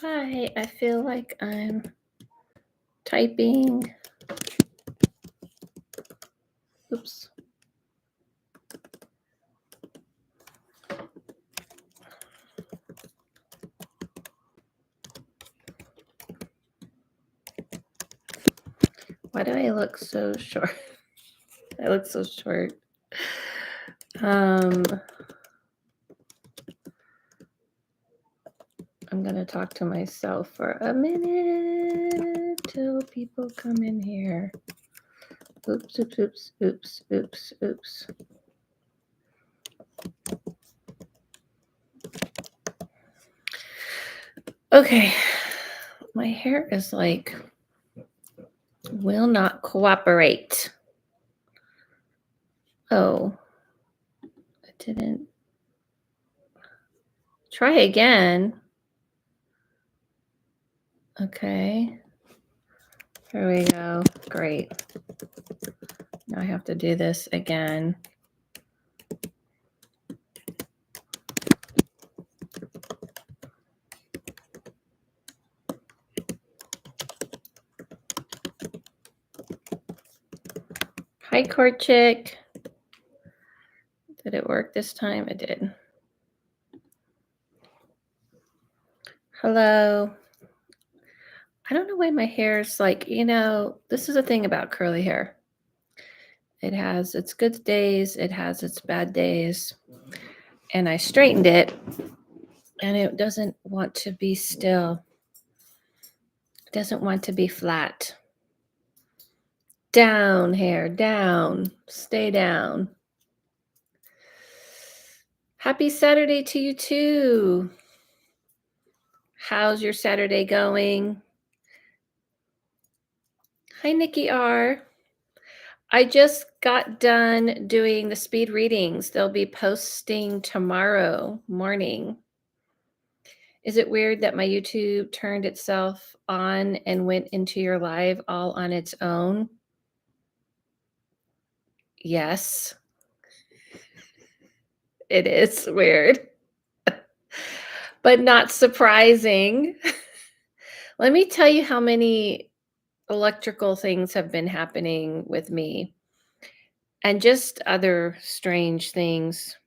Hi, I feel like I'm typing. Oops. Why do I look so short? I look so short. I'm gonna talk to myself for a minute till people come in here. Oops, oops, oops, oops, oops, oops. Okay, my hair is like, will not cooperate. Oh, I didn't. Try again. Okay. Here we go. Great. Now I have to do this again. Hi, Court Chick. Did it work this time? It did. Hello. I don't know why my hair is like, this is a thing about curly hair. It has its good days, it has its bad days. And I straightened it, and it doesn't want to be still. It doesn't want to be flat. Down, hair, down. Stay down. Happy Saturday to you too. How's your Saturday going? Hi, Nikki R. I just got done doing the speed readings. They'll be posting tomorrow morning. Is it weird that my YouTube turned itself on and went into your live all on its own? Yes. It is weird, but not surprising. Let me tell you how many electrical things have been happening with me and just other strange things.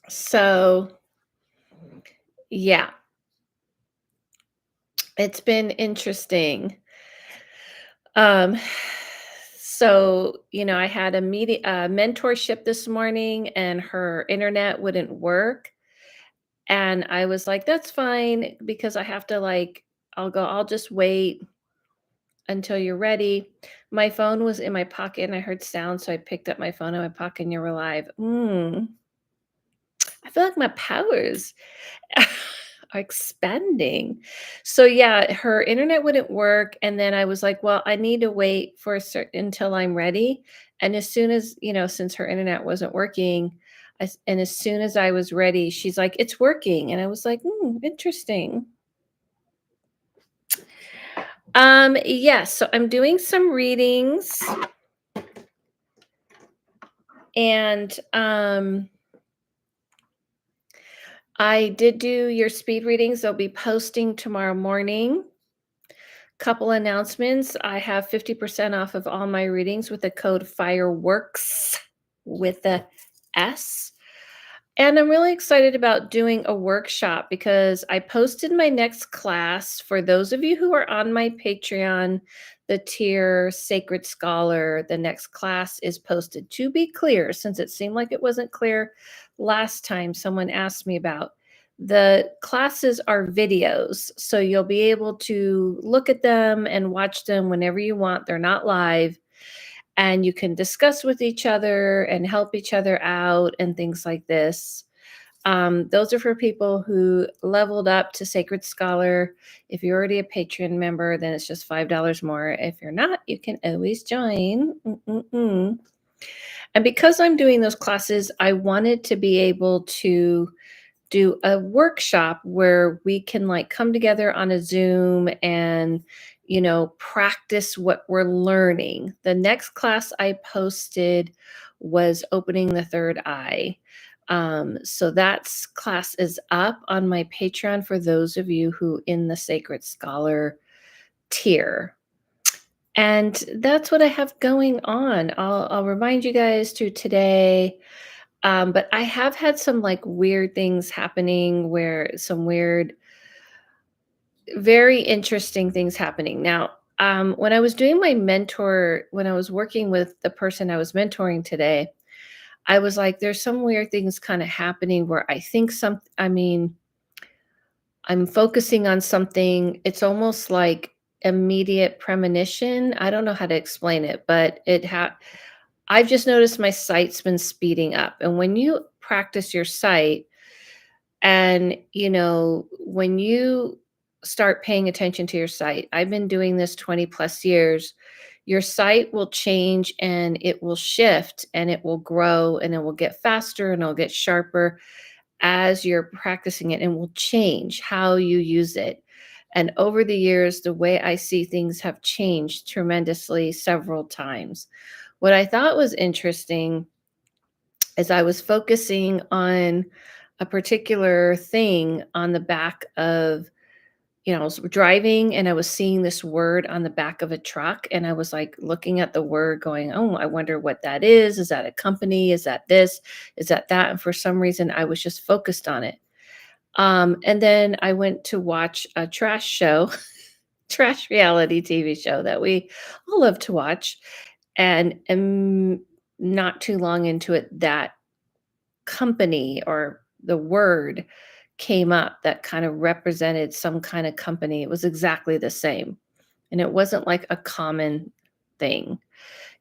So, yeah, it's been interesting. So, I had a mentorship this morning, and her internet wouldn't work. And I was like, that's fine, because I have to I'll just wait until you're ready. My phone was in my pocket and I heard sound. So I picked up my phone in my pocket and you were live. I feel like my powers are expanding. So yeah, her internet wouldn't work. And then I was like, well, I need to wait for until I'm ready. And as soon as, since her internet wasn't working, and as soon as I was ready, she's like, it's working. And I was like, interesting. Yes, so I'm doing some readings. And I did do your speed readings. They'll be posting tomorrow morning. Couple announcements. I have 50% off of all my readings with the code FIREWORKS with the S. And I'm really excited about doing a workshop because I posted my next class. For those of you who are on my Patreon, the tier Sacred Scholar, the next class is posted. To be clear, since it seemed like it wasn't clear last time someone asked me about, the classes are videos, so you'll be able to look at them and watch them whenever you want. They're not live, and you can discuss with each other and help each other out and things like this. Those are for people who leveled up to Sacred Scholar. If you're already a Patreon member, then it's just $5 more. If you're not, you can always join. And because I'm doing those classes, I wanted to be able to do a workshop where we can like come together on a Zoom and, practice what we're learning. The next class I posted was opening the third eye. So that's class is up on my Patreon for those of you who in the Sacred Scholar tier. And that's what I have going on. I'll remind you guys to today. But I have had some like weird things happening where some weird, very interesting things happening. Now, when I was doing my mentor, when I was working with the person I was mentoring today, I was like, there's some weird things kind of happening where I think I'm focusing on something. It's almost like immediate premonition. I don't know how to explain it, but I've just noticed my sight's been speeding up. And when you practice your sight, and, when you start paying attention to your sight, I've been doing this 20 plus years, your sight will change and it will shift and it will grow and it will get faster and it'll get sharper as you're practicing it and will change how you use it. And over the years, the way I see things have changed tremendously several times. What I thought was interesting as I was focusing on a particular thing on the back of, I was driving and I was seeing this word on the back of a truck. And I was like looking at the word going, oh, I wonder what that is. Is that a company? Is that this? Is that that? And for some reason, I was just focused on it. And then I went to watch a trash show, trash reality TV show that we all love to watch. And not too long into it, that company or the word came up that kind of represented some kind of company. It was exactly the same. And it wasn't like a common thing.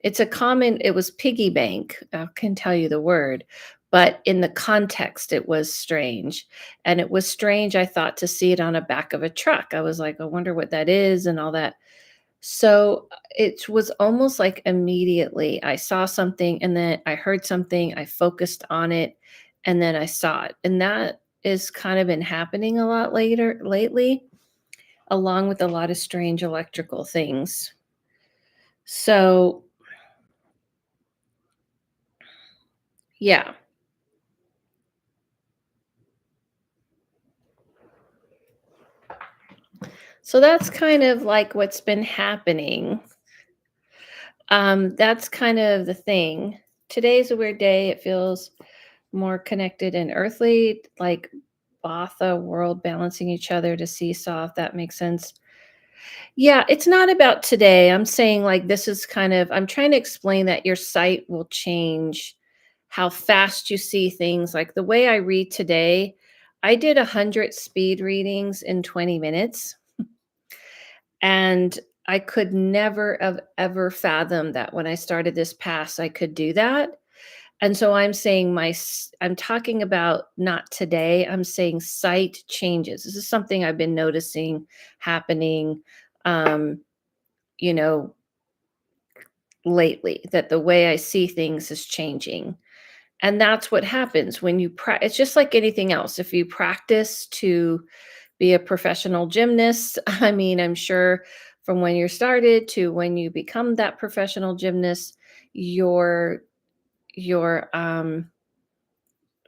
It was piggy bank. I can tell you the word, but in the context, it was strange. And it was strange, I thought, to see it on a back of a truck. I was like, I wonder what that is and all that. So it was almost like immediately I saw something and then I heard something, I focused on it, and then I saw it. And that is kind of been happening a lot later lately, along with a lot of strange electrical things. So yeah. So that's kind of like what's been happening. That's kind of the thing. Today's a weird day. It feels more connected and earthly, like Batha world balancing each other to seesaw, if that makes sense. Yeah, it's not about today. I'm saying like this is kind of I'm trying to explain that your sight will change how fast you see things. Like the way I read today, I did 100 speed readings in 20 minutes and I could never have ever fathomed that when I started this pass I could do that. And so I'm saying I'm talking about not today. I'm saying sight changes. This is something I've been noticing happening, um, you know, lately, that the way I see things is changing. And that's what happens when it's just like anything else. If you practice to be a professional gymnast, I mean, I'm sure from when you started to when you become that professional gymnast, your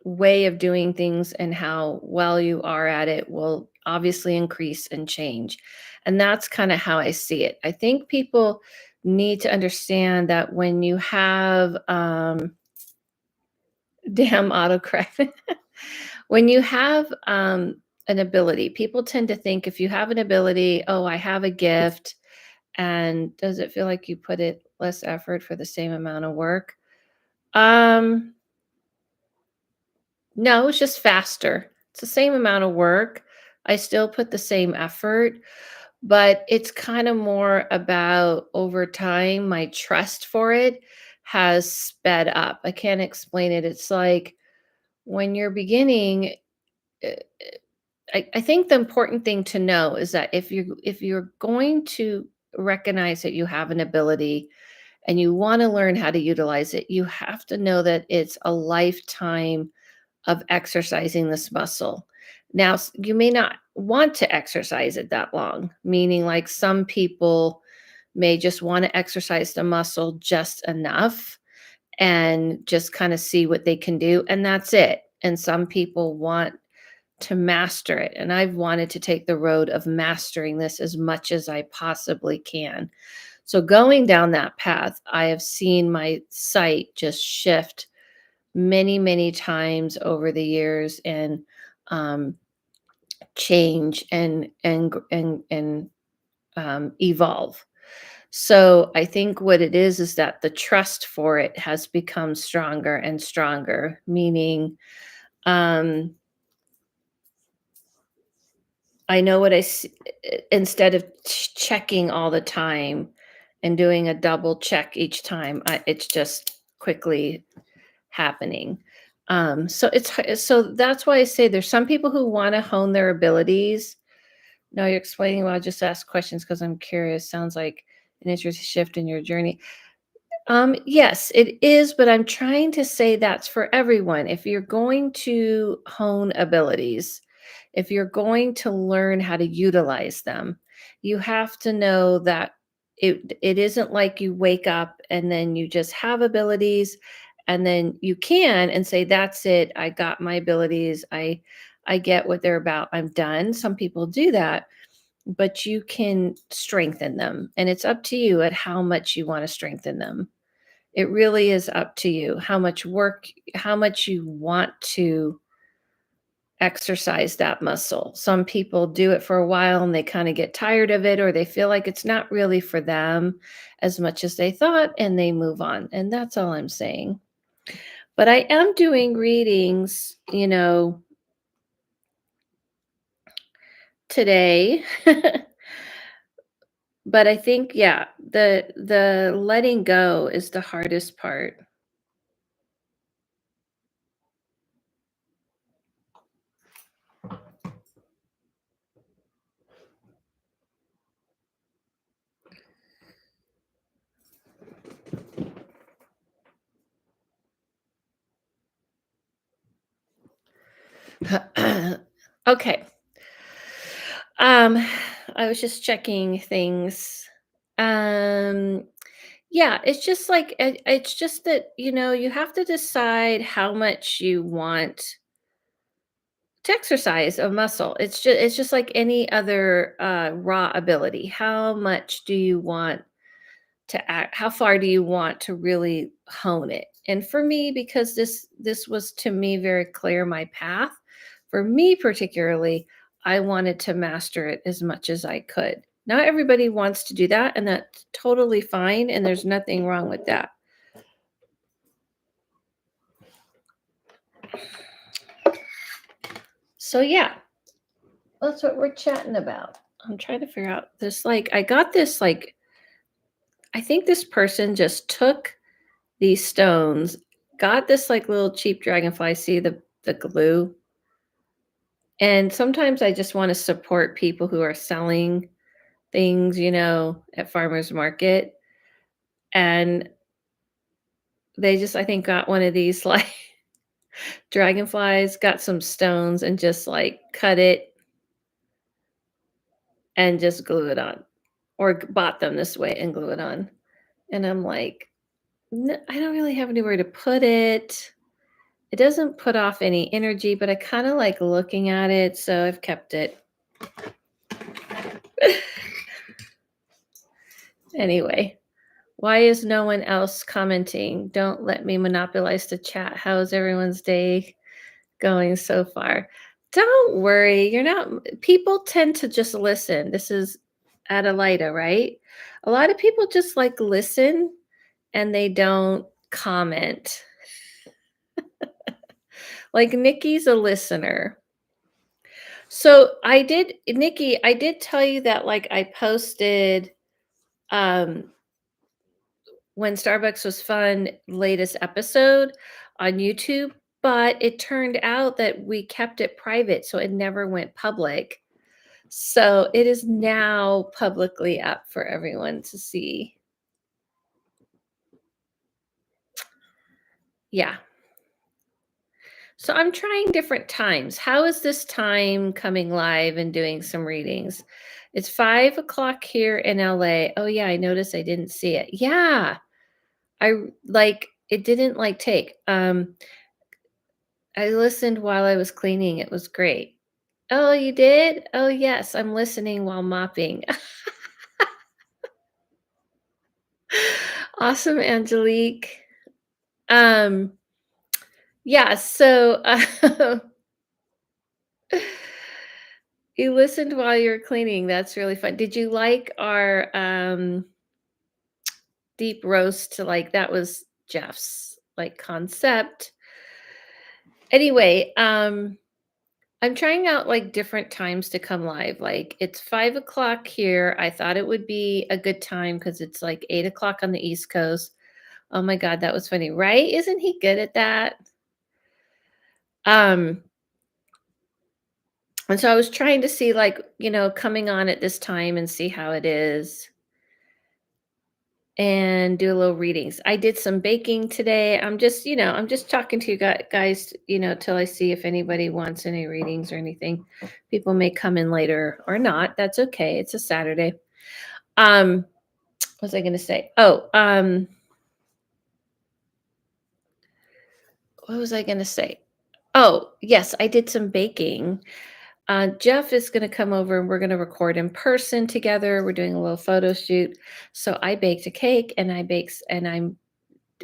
way of doing things and how well you are at it will obviously increase and change. And that's kind of how I see it. I think people need to understand that when you have damn autocorrect, when you have an ability, people tend to think if you have an ability, oh, I have a gift. And does it feel like you put it less effort for the same amount of work? Um, No, it's just faster. It's the same amount of work. I still put the same effort, but it's kind of more about over time, my trust for it has sped up. I can't explain it. It's like when you're beginning, uh, I think the important thing to know is that if you're going to recognize that you have an ability and you want to learn how to utilize it, you have to know that it's a lifetime of exercising this muscle. Now, you may not want to exercise it that long, meaning like some people may just want to exercise the muscle just enough and just kind of see what they can do, and that's it. And some people want to master it. And I've wanted to take the road of mastering this as much as I possibly can. So, going down that path, I have seen my site just shift many, many times over the years and um, change and evolve. So I think what it is that the trust for it has become stronger and stronger, meaning um, I know what instead of checking all the time and doing a double check each time, it's just quickly happening. So that's why I say there's some people who want to hone their abilities. No, you're explaining well, I just ask questions because I'm curious. Sounds like an interesting shift in your journey. Yes, it is, but I'm trying to say that's for everyone. If you're going to hone abilities, if you're going to learn how to utilize them, you have to know that it isn't like you wake up and then you just have abilities and then you can and say that's it, I got my abilities. I get what they're about. I'm done. Some people do that, but you can strengthen them and it's up to you at how much you want to strengthen them. It really is up to you how much work, how much you want to exercise that muscle. Some people do it for a while and they kind of get tired of it or they feel like it's not really for them as much as they thought and they move on. And that's all I'm saying. But I am doing readings, today. But I think yeah, the letting go is the hardest part. Okay. Um, I was just checking things. Um, yeah, it's just like it's just that you have to decide how much you want to exercise a muscle. It's just like any other raw ability. How much do you want to act? How far do you want to really hone it? And for me, because this was to me very clear my path. For me particularly, I wanted to master it as much as I could. Not everybody wants to do that, and that's totally fine. And there's nothing wrong with that. So yeah, that's what we're chatting about. I'm trying to figure out this. Like, I got this. Like, I think this person just took these stones, got this like little cheap dragonfly. See the glue. And sometimes I just want to support people who are selling things, at farmers market. And they just, I think, got one of these like dragonflies, got some stones, and just like cut it and just glue it on, or bought them this way and glue it on. And I'm like, I don't really have anywhere to put it. It doesn't put off any energy, but I kind of like looking at it. So I've kept it. Anyway, why is no one else commenting? Don't let me monopolize the chat. How's everyone's day going so far? Don't worry. You're not, people tend to just listen. This is Adelita, right? A lot of people just like listen and they don't comment. Like Nikki's a listener. So Nikki, I did tell you that like I posted um when Starbucks was fun latest episode on YouTube, but it turned out that we kept it private, so it never went public. So it is now publicly up for everyone to see. Yeah. So I'm trying different times. How is this time coming live and doing some readings? It's 5 o'clock here in LA. Oh yeah, I noticed I didn't see it. Yeah. Like it didn't like take. I listened while I was cleaning. It was great. Oh, you did? Oh yes, I'm listening while mopping. Awesome, Angelique. Um, yeah, so you listened while you were cleaning. That's really fun. Did you like our deep roast? Like that was Jeff's like concept. Anyway, I'm trying out like different times to come live. Like it's 5 o'clock here. I thought it would be a good time because it's like 8 o'clock on the East Coast. Oh my God, that was funny, right? Isn't he good at that? Um, and so I was trying to see like, coming on at this time and see how it is and do a little readings. I did some baking today. I'm just talking to you guys, till I see if anybody wants any readings or anything. People may come in later or not. That's okay. It's a Saturday. Um, what was I going to say? Oh, what was I going to say? Oh, yes, I did some baking. Jeff is going to come over and we're going to record in person together. We're doing a little photo shoot. So I baked a cake and I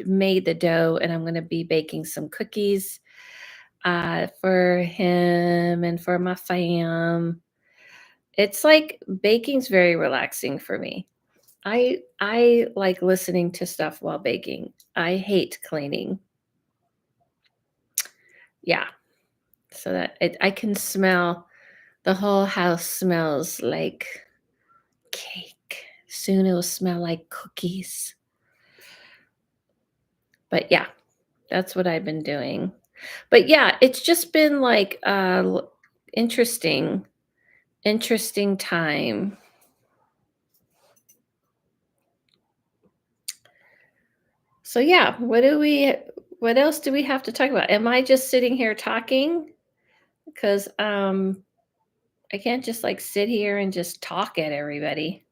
made the dough and I'm going to be baking some cookies for him and for my fam. It's like baking's very relaxing for me. I like listening to stuff while baking. I hate cleaning. Yeah. So I can smell the whole house smells like cake. Soon it will smell like cookies. But yeah, that's what I've been doing. But yeah, it's just been like interesting, interesting time. So yeah, what else do we have to talk about? Am I just sitting here talking? Because I can't just like sit here and just talk at everybody.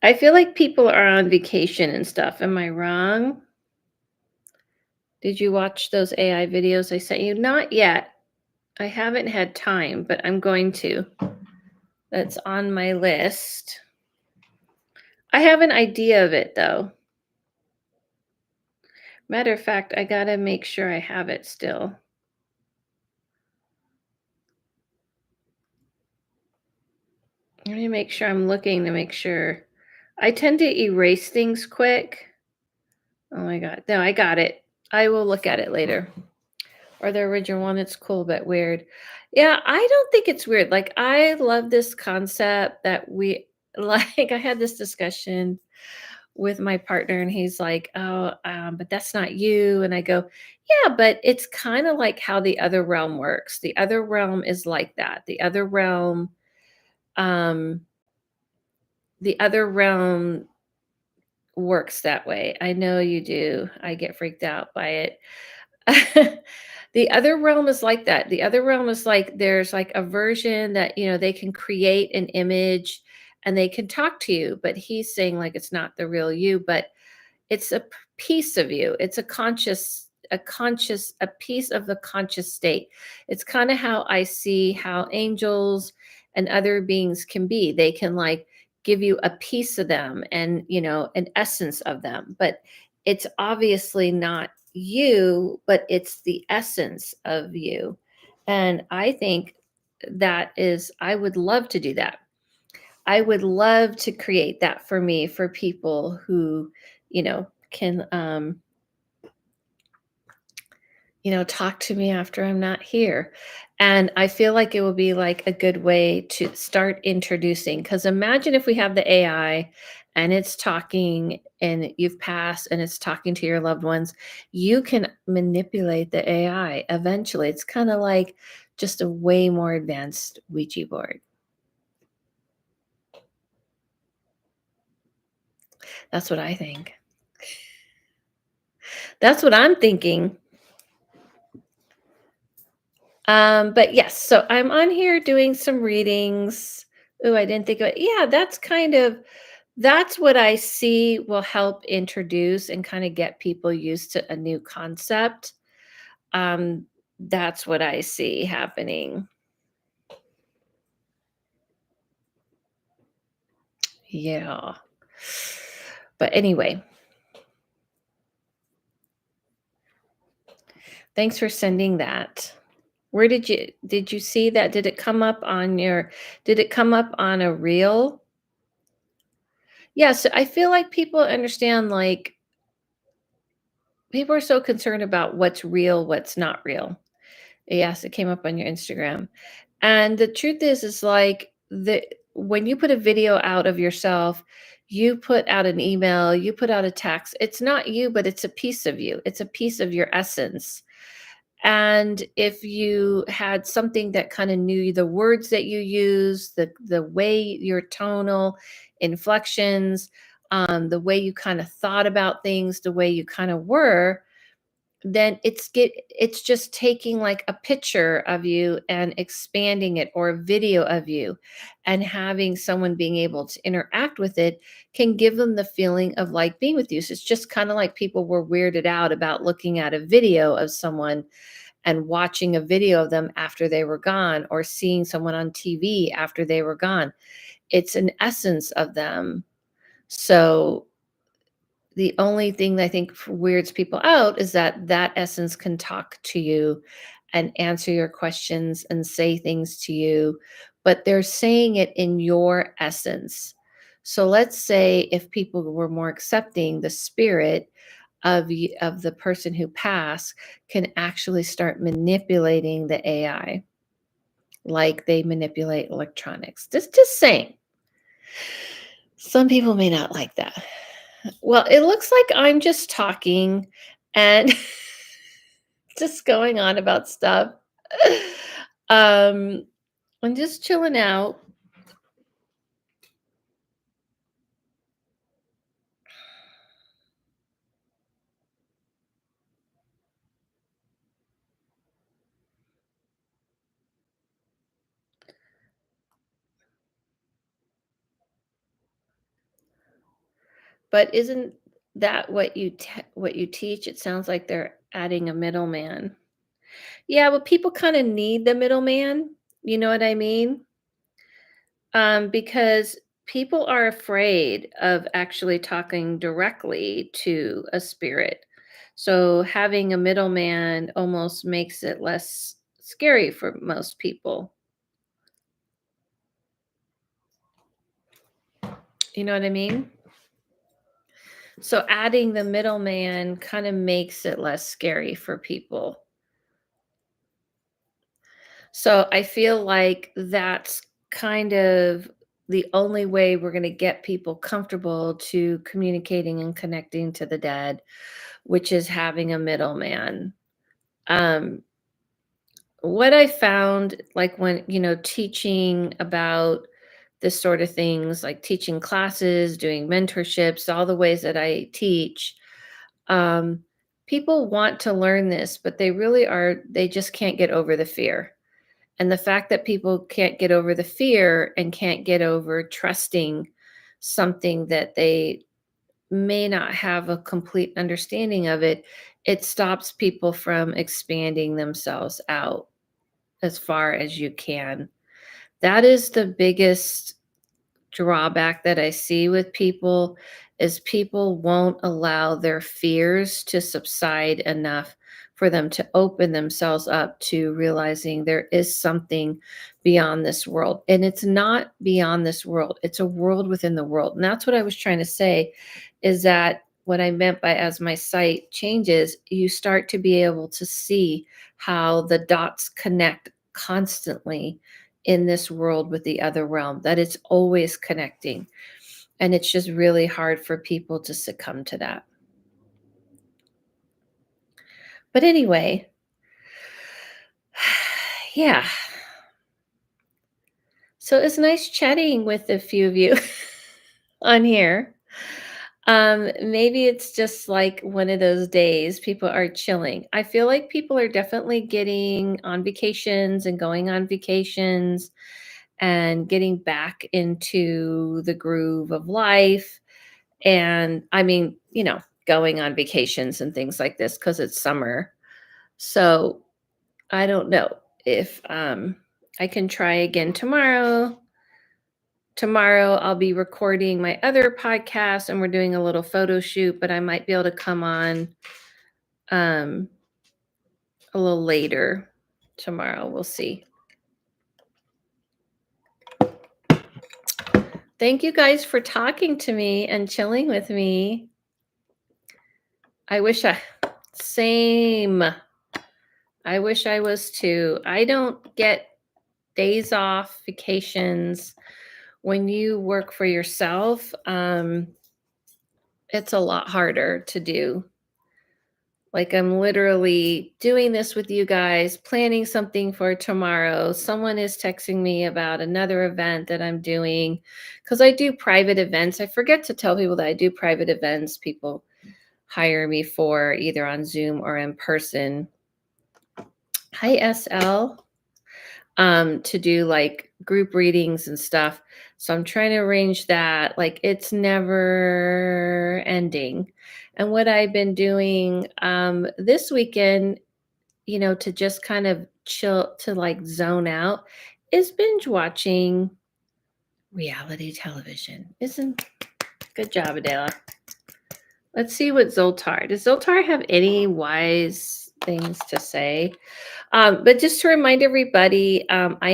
I feel like people are on vacation and stuff. Am I wrong? Did you watch those AI videos I sent you? Not yet. I haven't had time, but I'm going to. That's on my list. I have an idea of it though. Matter of fact, I gotta make sure I have it still. Let me make sure I'm looking to make sure. I tend to erase things quick. Oh my God. No, I got it. I will look at it later. Or the original one, it's cool but weird. Yeah, I don't think it's weird. Like I love this concept that we like I had this discussion with my partner and he's like, "Oh, but that's not you." And I go, "Yeah, but it's kind of like how the other realm works. The other realm is like that. Um the other realm works that way. I know you do. I get freaked out by it." The other realm is like that. The other realm is like there's like a version that, they can create an image and they can talk to you, but he's saying like it's not the real you, but it's a piece of you. It's a piece of the conscious state. It's kind of how I see how angels and other beings can be. They can like give you a piece of them and, an essence of them, but it's obviously not you, but it's the essence of you. And I think I would love to do that. I would love to create that for me, for people who, can, talk to me after I'm not here. And I feel like it will be like a good way to start introducing. Because imagine if we have the AI and it's talking and you've passed and it's talking to your loved ones, you can manipulate the AI eventually. It's kind of like just a way more advanced Ouija board. That's what I think. That's what I'm thinking. But yes, so I'm on here doing some readings. Oh, I didn't think of it. Yeah, that's what I see will help introduce and kind of get people used to a new concept. Um, that's what I see happening. Yeah. But anyway, thanks for sending that. Where did you see that? Did it come up on a reel? Yes, I feel like people understand, like, people are so concerned about what's real, what's not real. Yes, it came up on your Instagram. And the truth is like when you put a video out of yourself, you put out an email, you put out a text. It's not you, but it's a piece of you. It's a piece of your essence. And if you had something that kind of knew the words that you use, the way your tonal inflections, the way you kind of thought about things, the way you kind of were, then it's just taking like a picture of you and expanding it, or a video of you, and having someone being able to interact with it can give them the feeling of like being with you. So it's just kind of like people were weirded out about looking at a video of someone and watching a video of them after they were gone, or seeing someone on TV after they were gone. It's an essence of them. So the only thing that I think weirds people out is that that essence can talk to you and answer your questions and say things to you, but they're saying it in your essence. So let's say if people were more accepting, the spirit of the person who passed can actually start manipulating the AI like they manipulate electronics. Just saying. Some people may not like that. Well, it looks like I'm just talking and just going on about stuff. Um, I'm just chilling out. But isn't that what you teach? It sounds like they're adding a middleman. Yeah, well, people kind of need the middleman. You know what I mean? Because people are afraid of actually talking directly to a spirit. So having a middleman almost makes it less scary for most people. You know what I mean? So adding the middleman kind of makes it less scary for people. So I feel like that's kind of the only way we're going to get people comfortable to communicating and connecting to the dead, which is having a middleman. Um, what I found, like when, teaching about this sort of things, like teaching classes, doing mentorships, all the ways that I teach, um, people want to learn this, but they just can't get over the fear. And the fact that people can't get over the fear and can't get over trusting something that they may not have a complete understanding of it, it stops people from expanding themselves out as far as you can. That is the biggest drawback that I see with people, is people won't allow their fears to subside enough for them to open themselves up to realizing there is something beyond this world. And it's not beyond this world. It's a world within the world. And that's what I was trying to say, is that what I meant by as my sight changes, you start to be able to see how the dots connect constantly in this world with the other realm, that it's always connecting. And it's just really hard for people to succumb to that. But anyway, yeah. So it's nice chatting with a few of you on here. Maybe it's just like one of those days people are chilling. I feel like people are definitely getting on vacations and going on vacations and getting back into the groove of life. And I mean, going on vacations and things like this because it's summer. So I don't know if I can try again tomorrow. Tomorrow I'll be recording my other podcast and we're doing a little photo shoot, but I might be able to come on um a little later tomorrow. We'll see. Thank you guys for talking to me and chilling with me. I wish I same. I wish I was too. I don't get days off, vacations. When you work for yourself, it's a lot harder to do. Like I'm literally doing this with you guys, planning something for tomorrow. Someone is texting me about another event that I'm doing because I do private events. I forget to tell people that I do private events. People hire me for either on Zoom or in person. Hi, SL. To do like group readings and stuff. So I'm trying to arrange that. Like it's never ending. And what I've been doing this weekend, to just kind of chill, to like zone out, is binge watching reality television. Isn't good job, Adela. Let's see what Zoltar. Does Zoltar have any wise things to say? But just to remind everybody, um, I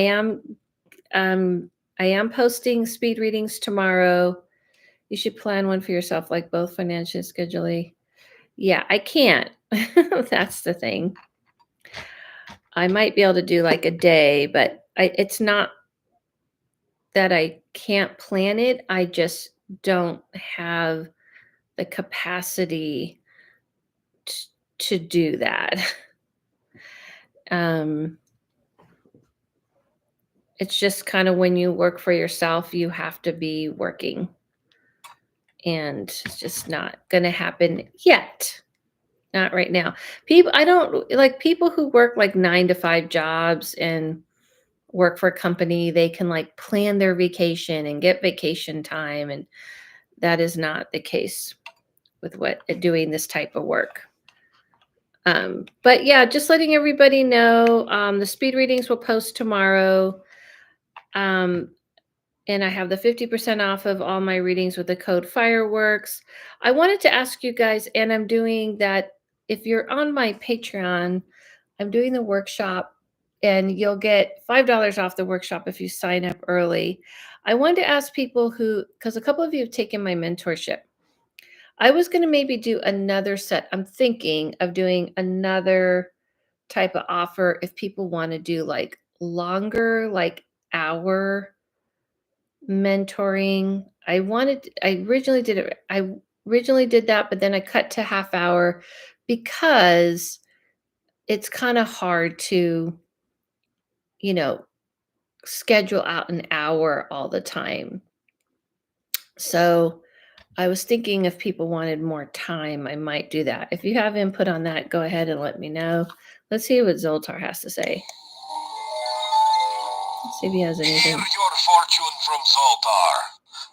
am posting speed readings tomorrow. You should plan one for yourself, like both financially and scheduling. Yeah, I can't. That's the thing. I might be able to do like a day, but it's not that I can't plan it. I just don't have the capacity to do that. Um, it's just kind of when you work for yourself, you have to be working. And it's just not going to happen yet. Not right now. I don't like people who work like 9 to 5 jobs and work for a company. They can like plan their vacation and get vacation time. And that is not the case with doing this type of work. But yeah, just letting everybody know, the speed readings will post tomorrow. And I have the 50% off of all my readings with the code fireworks. I wanted to ask you guys, and I'm doing that. If you're on my Patreon, I'm doing the workshop and you'll get $5 off the workshop if you sign up early. I wanted to ask people because a couple of you have taken my mentorship. I was going to maybe do another set. I'm thinking of doing another type of offer if people want to do like longer, like hour mentoring. I originally did that, but then I cut to half hour because it's kind of hard to, you know, schedule out an hour all the time. So I was thinking if people wanted more time, I might do that. If you have input on that, go ahead and let me know. Let's see what Zoltar has to say. Let's see if he has anything. Hear your fortune from Zoltar.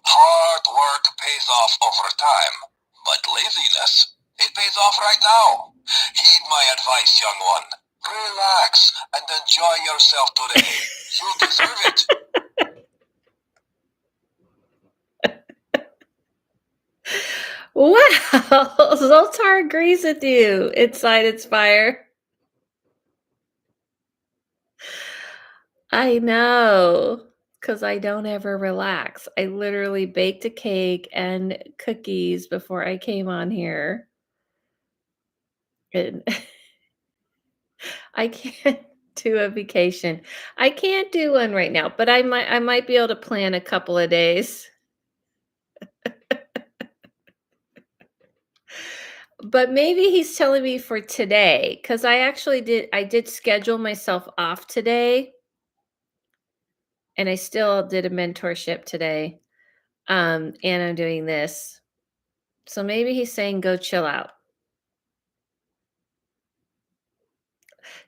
Hard work pays off over time, but laziness, it pays off right now. Heed my advice, young one. Relax and enjoy yourself today. You deserve it. Wow, Zoltar agrees with you. Inside Inspire. I know, because I don't ever relax. I literally baked a cake and cookies before I came on here. And I can't do a vacation. I can't do one right now, but I might be able to plan a couple of days. But maybe he's telling me for today, because I did schedule myself off today, and I still did a mentorship today. And I'm doing this. So maybe he's saying go chill out.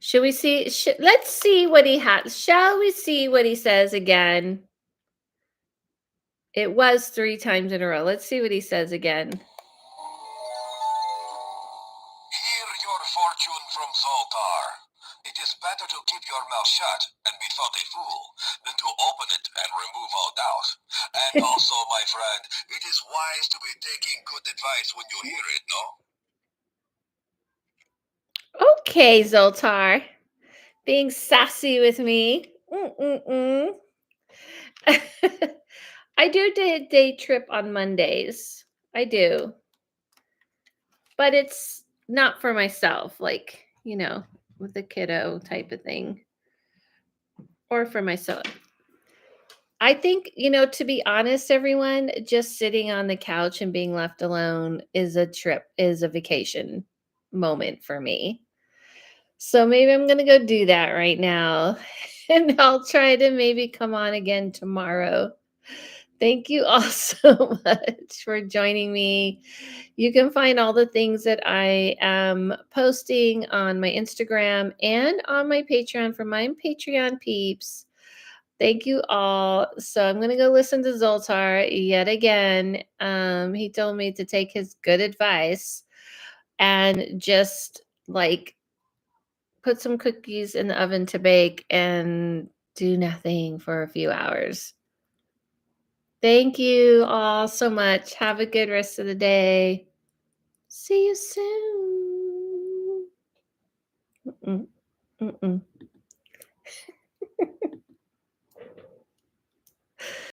Should we see? Let's see what he has. Shall we see what he says again? It was 3 times in a row. Let's see what he says again. Hear your fortune from Zoltar. It is better to keep your mouth shut and be thought a fool than to open it and remove all doubt. And also, my friend, it is wise to be taking good advice when you hear it, no? Okay, Zoltar. Being sassy with me. Mm-mm-mm. I do day trip on Mondays. I do. But it's not for myself, like, with a kiddo type of thing. Or for myself. I think, to be honest, everyone, just sitting on the couch and being left alone is a vacation moment for me. So maybe I'm going to go do that right now. And I'll try to maybe come on again tomorrow. Thank you all so much for joining me. You can find all the things that I am posting on my Instagram and on my Patreon for my Patreon peeps. Thank you all. So I'm going to go listen to Zoltar yet again. He told me to take his good advice and just like put some cookies in the oven to bake and do nothing for a few hours. Thank you all so much. Have a good rest of the day. See you soon. Mm-mm. Mm-mm.